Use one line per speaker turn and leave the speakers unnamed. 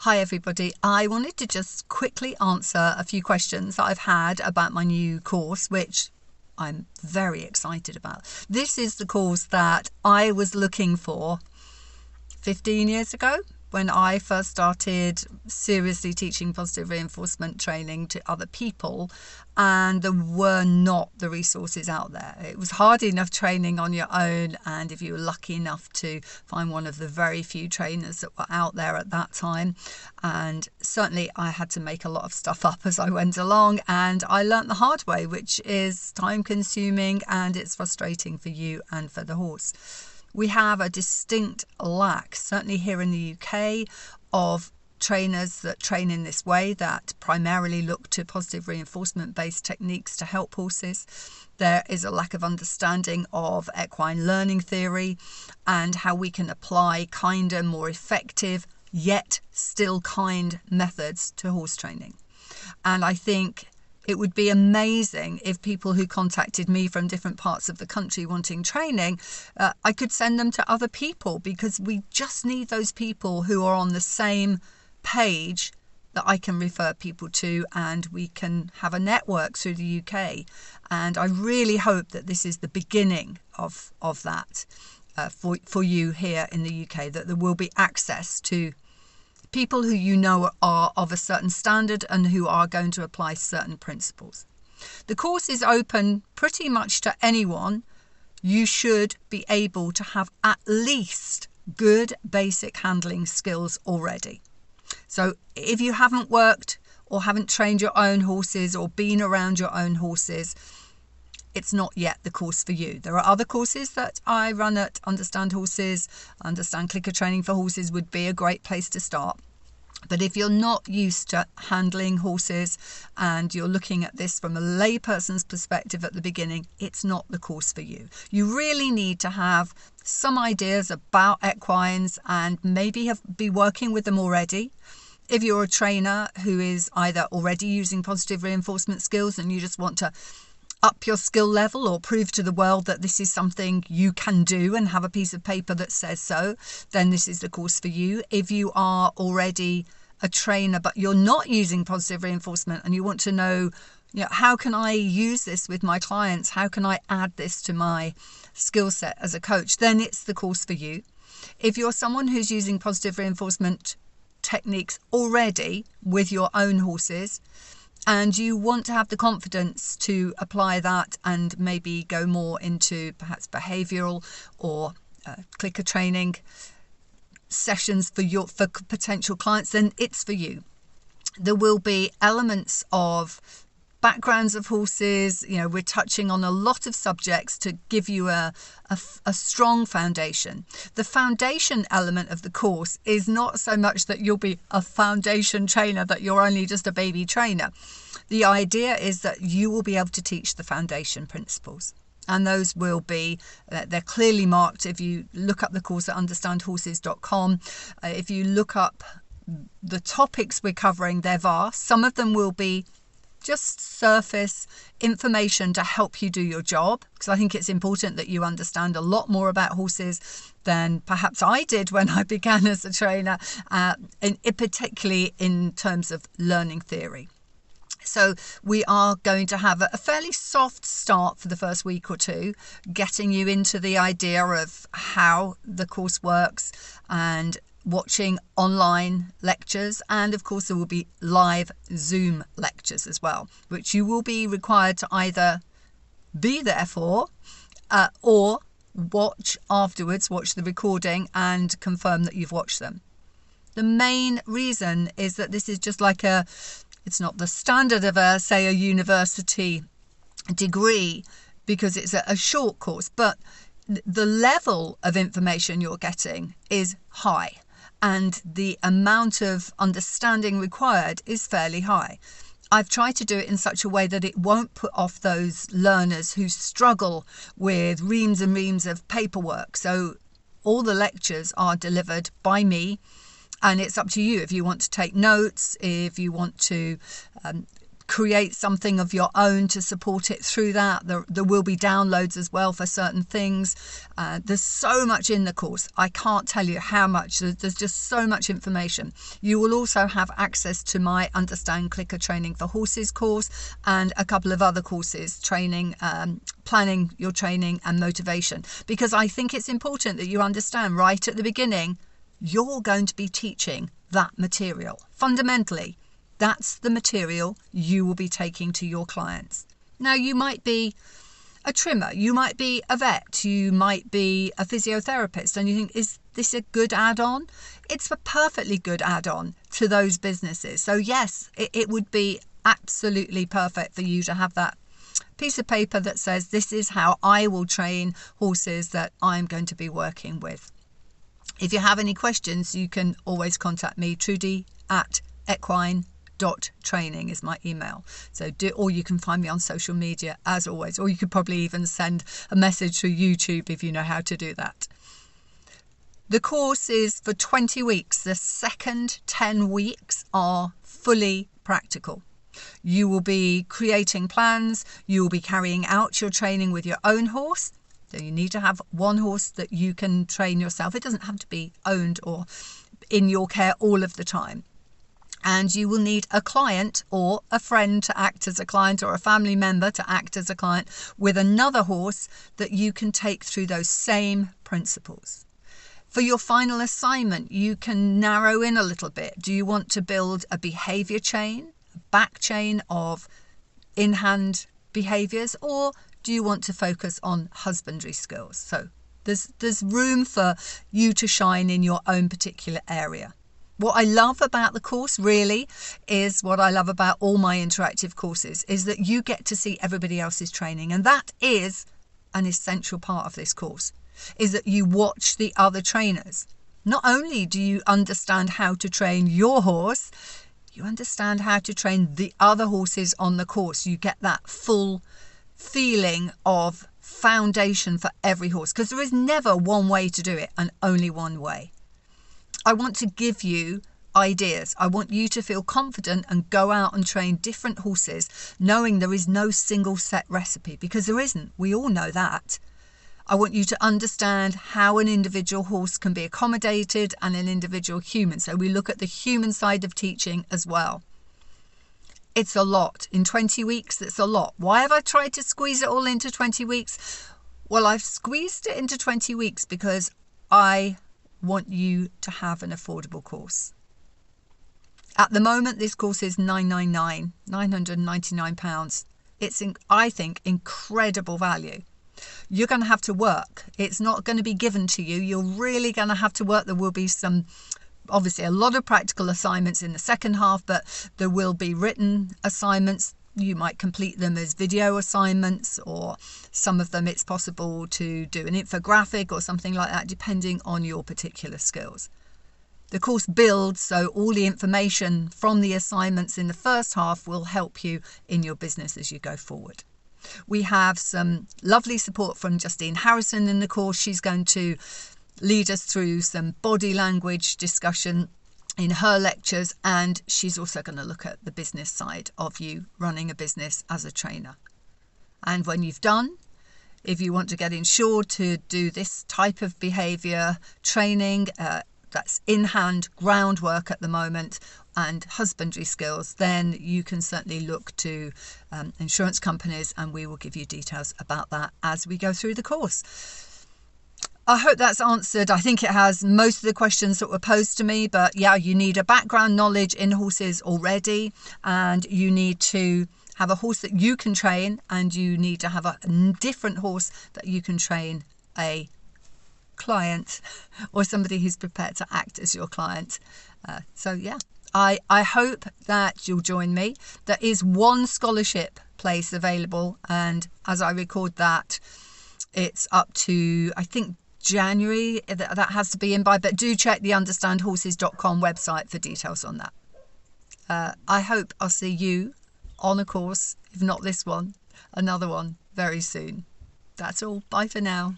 Hi everybody, I wanted to just quickly answer a few questions that I've had about my new course, which I'm very excited about. This is the course that I was looking for 15 years ago when I first started seriously teaching positive reinforcement training to other people, and there were not the resources out there. It was hard enough training on your own, and if you were lucky enough to find one of the very few trainers that were out there at that time, and certainly I had to make a lot of stuff up as I went along, and I learnt the hard way, which is time consuming and it's frustrating for you and for the horse. We have a distinct lack, certainly here in the UK, of trainers that train in this way, that primarily look to positive reinforcement-based techniques to help horses. There is a lack of understanding of equine learning theory and how we can apply kinder, more effective, yet still kind methods to horse training. And I think it would be amazing if people who contacted me from different parts of the country wanting training, I could send them to other people, because we just need those people who are on the same page that I can refer people to, and we can have a network through the UK. And I really hope that this is the beginning of that for you here in the UK, that there will be access to people who you know are of a certain standard and who are going to apply certain principles. The course is open pretty much to anyone. You should be able to have at least good basic handling skills already. So if you haven't worked or haven't trained your own horses or been around your own horses, it's not yet the course for you. There are other courses that I run at Understand Horses. Understand Clicker Training for Horses would be a great place to start. But if you're not used to handling horses and you're looking at this from a layperson's perspective at the beginning, it's not the course for you. You really need to have some ideas about equines and maybe be working with them already. If you're a trainer who is either already using positive reinforcement skills and you just want to up your skill level or prove to the world that this is something you can do and have a piece of paper that says so, then this is the course for you. If you are already a trainer but you're not using positive reinforcement and you want to know, how can I use this with my clients? How can I add this to my skill set as a coach? Then it's the course for you. If you're someone who's using positive reinforcement techniques already with your own horses, and you want to have the confidence to apply that and maybe go more into perhaps behavioural or clicker training sessions for potential clients, then it's for you. There will be elements of backgrounds of horses. We're touching on a lot of subjects to give you a strong foundation. The foundation element of the course is not so much that you'll be a foundation trainer, that you're only just a baby trainer. The idea is that you will be able to teach the foundation principles. And those will be, they're clearly marked. If you look up the course at understandhorses.com, if you look up the topics we're covering, they're vast. Some of them will be just surface information to help you do your job, because I think it's important that you understand a lot more about horses than perhaps I did when I began as a trainer, particularly in terms of learning theory. So we are going to have a fairly soft start for the first week or two, getting you into the idea of how the course works and watching online lectures. And of course, there will be live Zoom lectures as well, which you will be required to either be there for or watch afterwards, watch the recording and confirm that you've watched them. The main reason is that this is just like it's not the standard of a university degree, because it's a short course, but the level of information you're getting is high and the amount of understanding required is fairly high. I've tried to do it in such a way that it won't put off those learners who struggle with reams and reams of paperwork. So all the lectures are delivered by me. And it's up to you if you want to take notes, if you want to create something of your own to support it through that. There will be downloads as well for certain things. There's so much in the course. I can't tell you how much. There's just so much information. You will also have access to my Understand Clicker Training for Horses course and a couple of other courses, training, planning your training and motivation, because I think it's important that you understand right at the beginning, you're going to be teaching that material. Fundamentally, that's the material you will be taking to your clients. Now, you might be a trimmer, you might be a vet, you might be a physiotherapist, and you think, is this a good add-on? It's a perfectly good add-on to those businesses. So yes, it would be absolutely perfect for you to have that piece of paper that says, this is how I will train horses that I'm going to be working with. If you have any questions, you can always contact me. Trudy@equine.training is my email. Or you can find me on social media as always, or you could probably even send a message through YouTube if you know how to do that. The course is for 20 weeks. The second 10 weeks are fully practical. You will be creating plans. You will be carrying out your training with your own horse. So you need to have one horse that you can train yourself. It doesn't have to be owned or in your care all of the time. And you will need a client or a friend to act as a client, or a family member to act as a client, with another horse that you can take through those same principles. For your final assignment, you can narrow in a little bit. Do you want to build a behaviour chain, a back chain of in-hand behaviours, or do you want to focus on husbandry skills? So there's room for you to shine in your own particular area. What I love about the course really is what I love about all my interactive courses, is that you get to see everybody else's training. And that is an essential part of this course, is that you watch the other trainers. Not only do you understand how to train your horse, you understand how to train the other horses on the course. You get that full feeling of foundation for every horse, because there is never one way to do it and only one way. I want to give you ideas. I want you to feel confident and go out and train different horses, knowing there is no single set recipe, because there isn't. We all know that. I want you to understand how an individual horse can be accommodated and an individual human. So we look at the human side of teaching as well. It's a lot. In 20 weeks, it's a lot. Why have I tried to squeeze it all into 20 weeks? Well, I've squeezed it into 20 weeks because I want you to have an affordable course. At the moment, this course is £999. It's, I think, incredible value. You're going to have to work. It's not going to be given to you. You're really going to have to work. There will be obviously a lot of practical assignments in the second half, but there will be written assignments. You might complete them as video assignments, or some of them it's possible to do an infographic or something like that, depending on your particular skills. The course builds, so all the information from the assignments in the first half will help you in your business as you go forward. We have some lovely support from Justine Harrison in the course. She's going to lead us through some body language discussion in her lectures, and she's also going to look at the business side of you running a business as a trainer. And when you've done, if you want to get insured to do this type of behaviour training, that's in-hand groundwork at the moment, and husbandry skills, then you can certainly look to insurance companies, and we will give you details about that as we go through the course. I hope that's answered. I think it has most of the questions that were posed to me, but yeah, you need a background knowledge in horses already, and you need to have a horse that you can train, and you need to have a different horse that you can train a client or somebody who's prepared to act as your client. So yeah, I hope that you'll join me. There is one scholarship place available, and as I record that, it's up to, I think, January that has to be in by, but do check the understandhorses.com website for details on that. I hope I'll see you on a course, if not this one, another one very soon. That's all. Bye for now.